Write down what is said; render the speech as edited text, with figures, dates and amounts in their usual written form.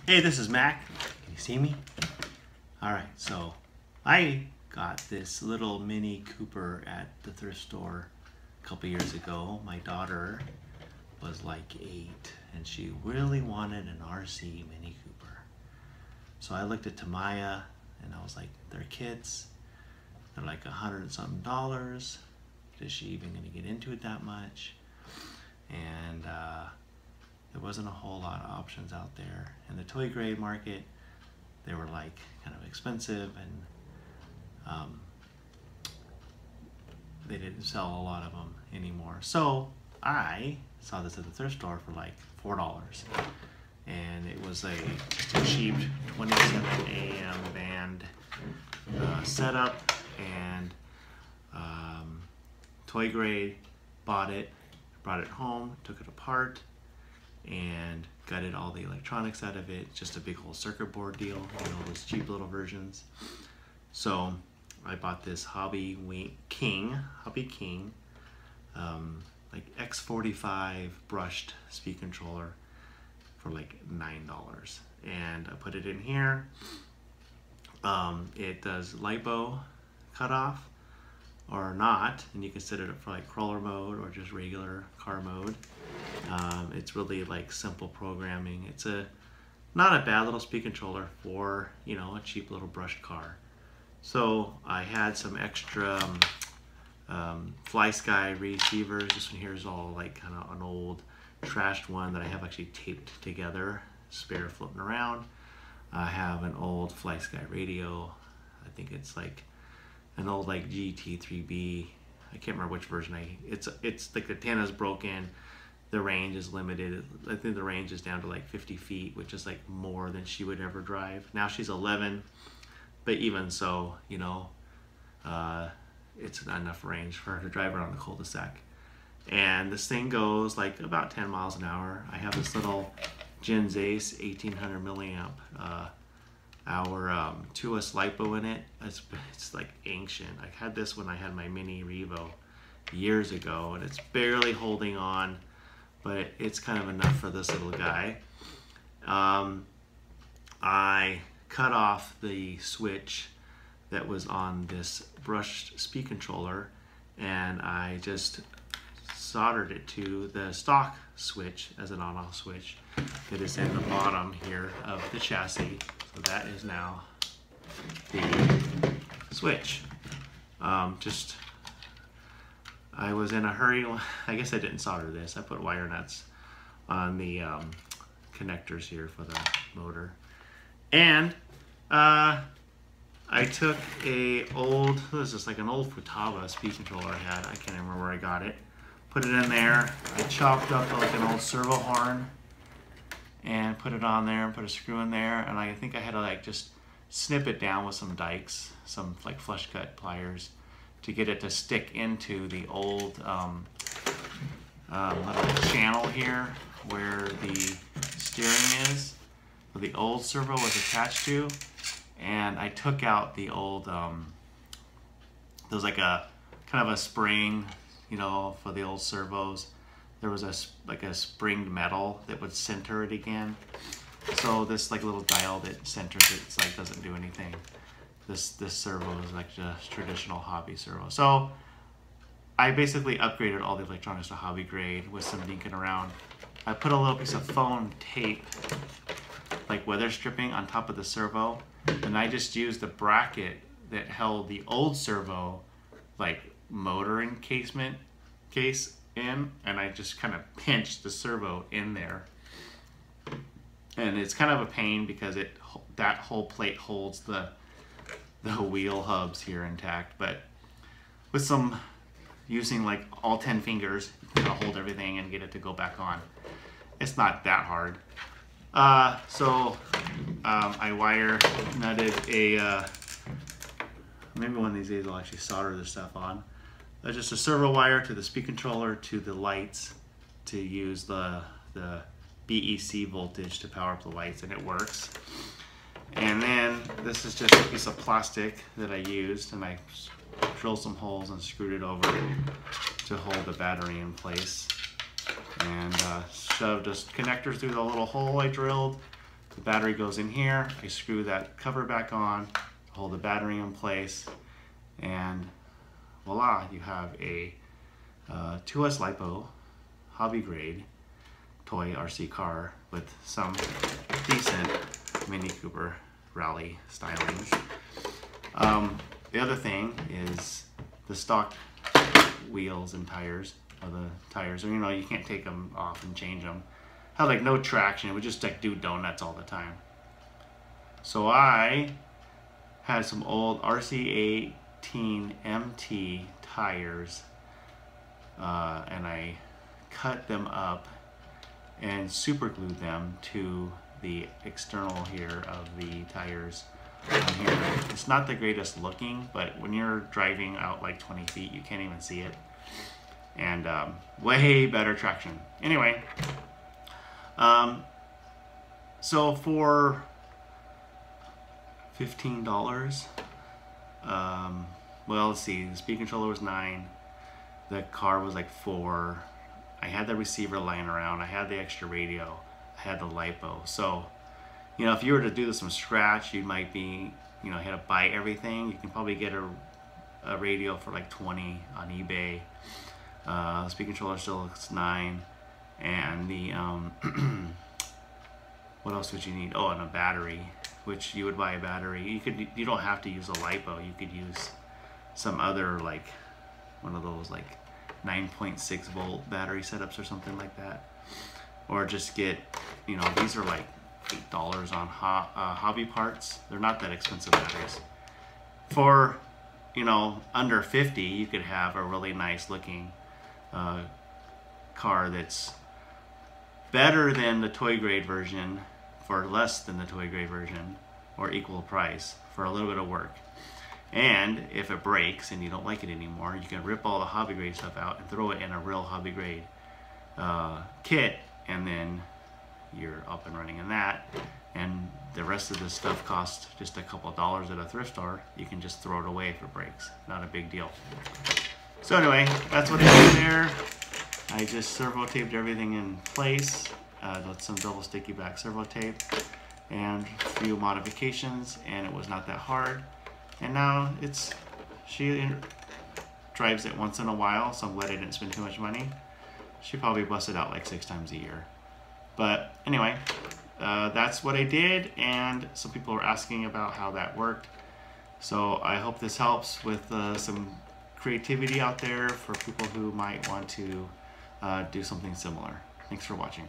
Hey, this is Mac. Can you see me? Alright, so I got this little Mini Cooper at the thrift store a couple years ago. My daughter was like 8 and she really wanted an RC Mini Cooper. So I looked at Tamaya and I was like, they're kids. They're like $100 and something. Is she even going to get into it that much? And there wasn't a whole lot of options out there. In the toy grade market, they were like kind of expensive, and they didn't sell a lot of them anymore. So I saw this at the thrift store for like $4, and it was just a cheap 27 AM band setup, and toy grade. Bought it, brought it home, took it apart, and gutted all the electronics out of it. Just a big whole circuit board deal, you know, those cheap little versions. So I bought this Hobby King, like X45 brushed speed controller for like $9, and I put it in here. It does LiPo cutoff or not, and you can set it up for like crawler mode or just regular car mode. It's really like simple programming. It's not a bad little speed controller for, you know, a cheap little brushed car. So I had some extra Fly Sky receivers. This one here is all like kind of an old trashed one that I have actually taped together, spare floating around. I have an old Fly Sky radio. I think it's like an old like GT3B. I can't remember which version. It's like the antenna's broken. The range is limited. I think the range is down to like 50 feet, which is like more than she would ever drive. Now she's 11, but even so, you know, it's not enough range for her to drive around the cul-de-sac. And this thing goes like about 10 miles an hour. I have this little Gens Ace 1800 milliamp hour 2S LiPo in it. It's like ancient. I had this when I had my Mini Revo years ago, and it's barely holding on, but it's kind of enough for this little guy. I cut off the switch that was on this brushed speed controller, and I just soldered it to the stock switch as an on-off switch that is in the bottom here of the chassis. So that is now the switch. I was in a hurry. I guess I didn't solder this. I put wire nuts on the connectors here for the motor. And I took this is like an old Futaba speed controller I had. I can't remember where I got it. Put it in there. I chopped up like an old servo horn and put it on there and put a screw in there. And I think I had to like just snip it down with some dikes, some like flush cut pliers, to get it to stick into the old little channel here where the steering is, where the old servo was attached to. And I took out the old, there was like a kind of a spring, you know, for the old servos. There was like a springed metal that would center it again. So this like little dial that centers it, it's like doesn't do anything. This servo is like just traditional hobby servo. So I basically upgraded all the electronics to hobby grade with some dinking around. I put a little piece of foam tape, like weather stripping, on top of the servo, and I just used the bracket that held the old servo like motor encasement case in, and I just kind of pinched the servo in there. And it's kind of a pain because that whole plate holds the wheel hubs here intact, but with some using like all 10 fingers, you can kind of hold everything and get it to go back on. It's not that hard. I wire nutted maybe one of these days I'll actually solder this stuff on. Just a servo wire to the speed controller to the lights to use the BEC voltage to power up the lights, and it works. And then this is just a piece of plastic that I used, and I drilled some holes and screwed it over to hold the battery in place. And shoved just connectors through the little hole I drilled, the battery goes in here. I screw that cover back on, hold the battery in place, and voila, you have a 2S LiPo hobby grade toy RC car with some decent Mini Cooper rally stylings. The other thing is the stock wheels and tires, or the tires, or, you know, you can't take them off and change them. Had like no traction, it would just like do donuts all the time. So I had some old RC18 MT tires, and I cut them up and super glued them to the external here of the tires on here. It's not the greatest looking, but when you're driving out like 20 feet, you can't even see it. And way better traction. Anyway, so for $15, well, let's see, the speed controller was $9, the car was like $4, I had the receiver lying around, I had the extra radio, I had the LiPo. So, you know, if you were to do this from scratch, you might be, you know, you had to buy everything. You can probably get a radio for like $20 on eBay. The speed controller still looks $9, and the what else would you need? Oh, and a battery, which you would buy a battery. You don't have to use a LiPo. You could use some other, like one of those like 9.6 volt battery setups or something like that, or just get, you know, these are like $8 on hobby parts. They're not that expensive batteries. For, you know, under 50, you could have a really nice looking car that's better than the toy grade version for less than the toy grade version, or equal price for a little bit of work. And if it breaks and you don't like it anymore, you can rip all the hobby grade stuff out and throw it in a real hobby grade kit, and then you're up and running in that. And the rest of this stuff costs just a couple of dollars at a thrift store. You can just throw it away if it breaks. Not a big deal. So anyway, that's what I did there. I just servo taped everything in place with some double sticky back servo tape and a few modifications, and it was not that hard. And now she drives it once in a while, so I'm glad I didn't spend too much money. She probably busts it out like 6 times a year. But anyway, that's what I did, and some people were asking about how that worked. So I hope this helps with some creativity out there for people who might want to do something similar. Thanks for watching.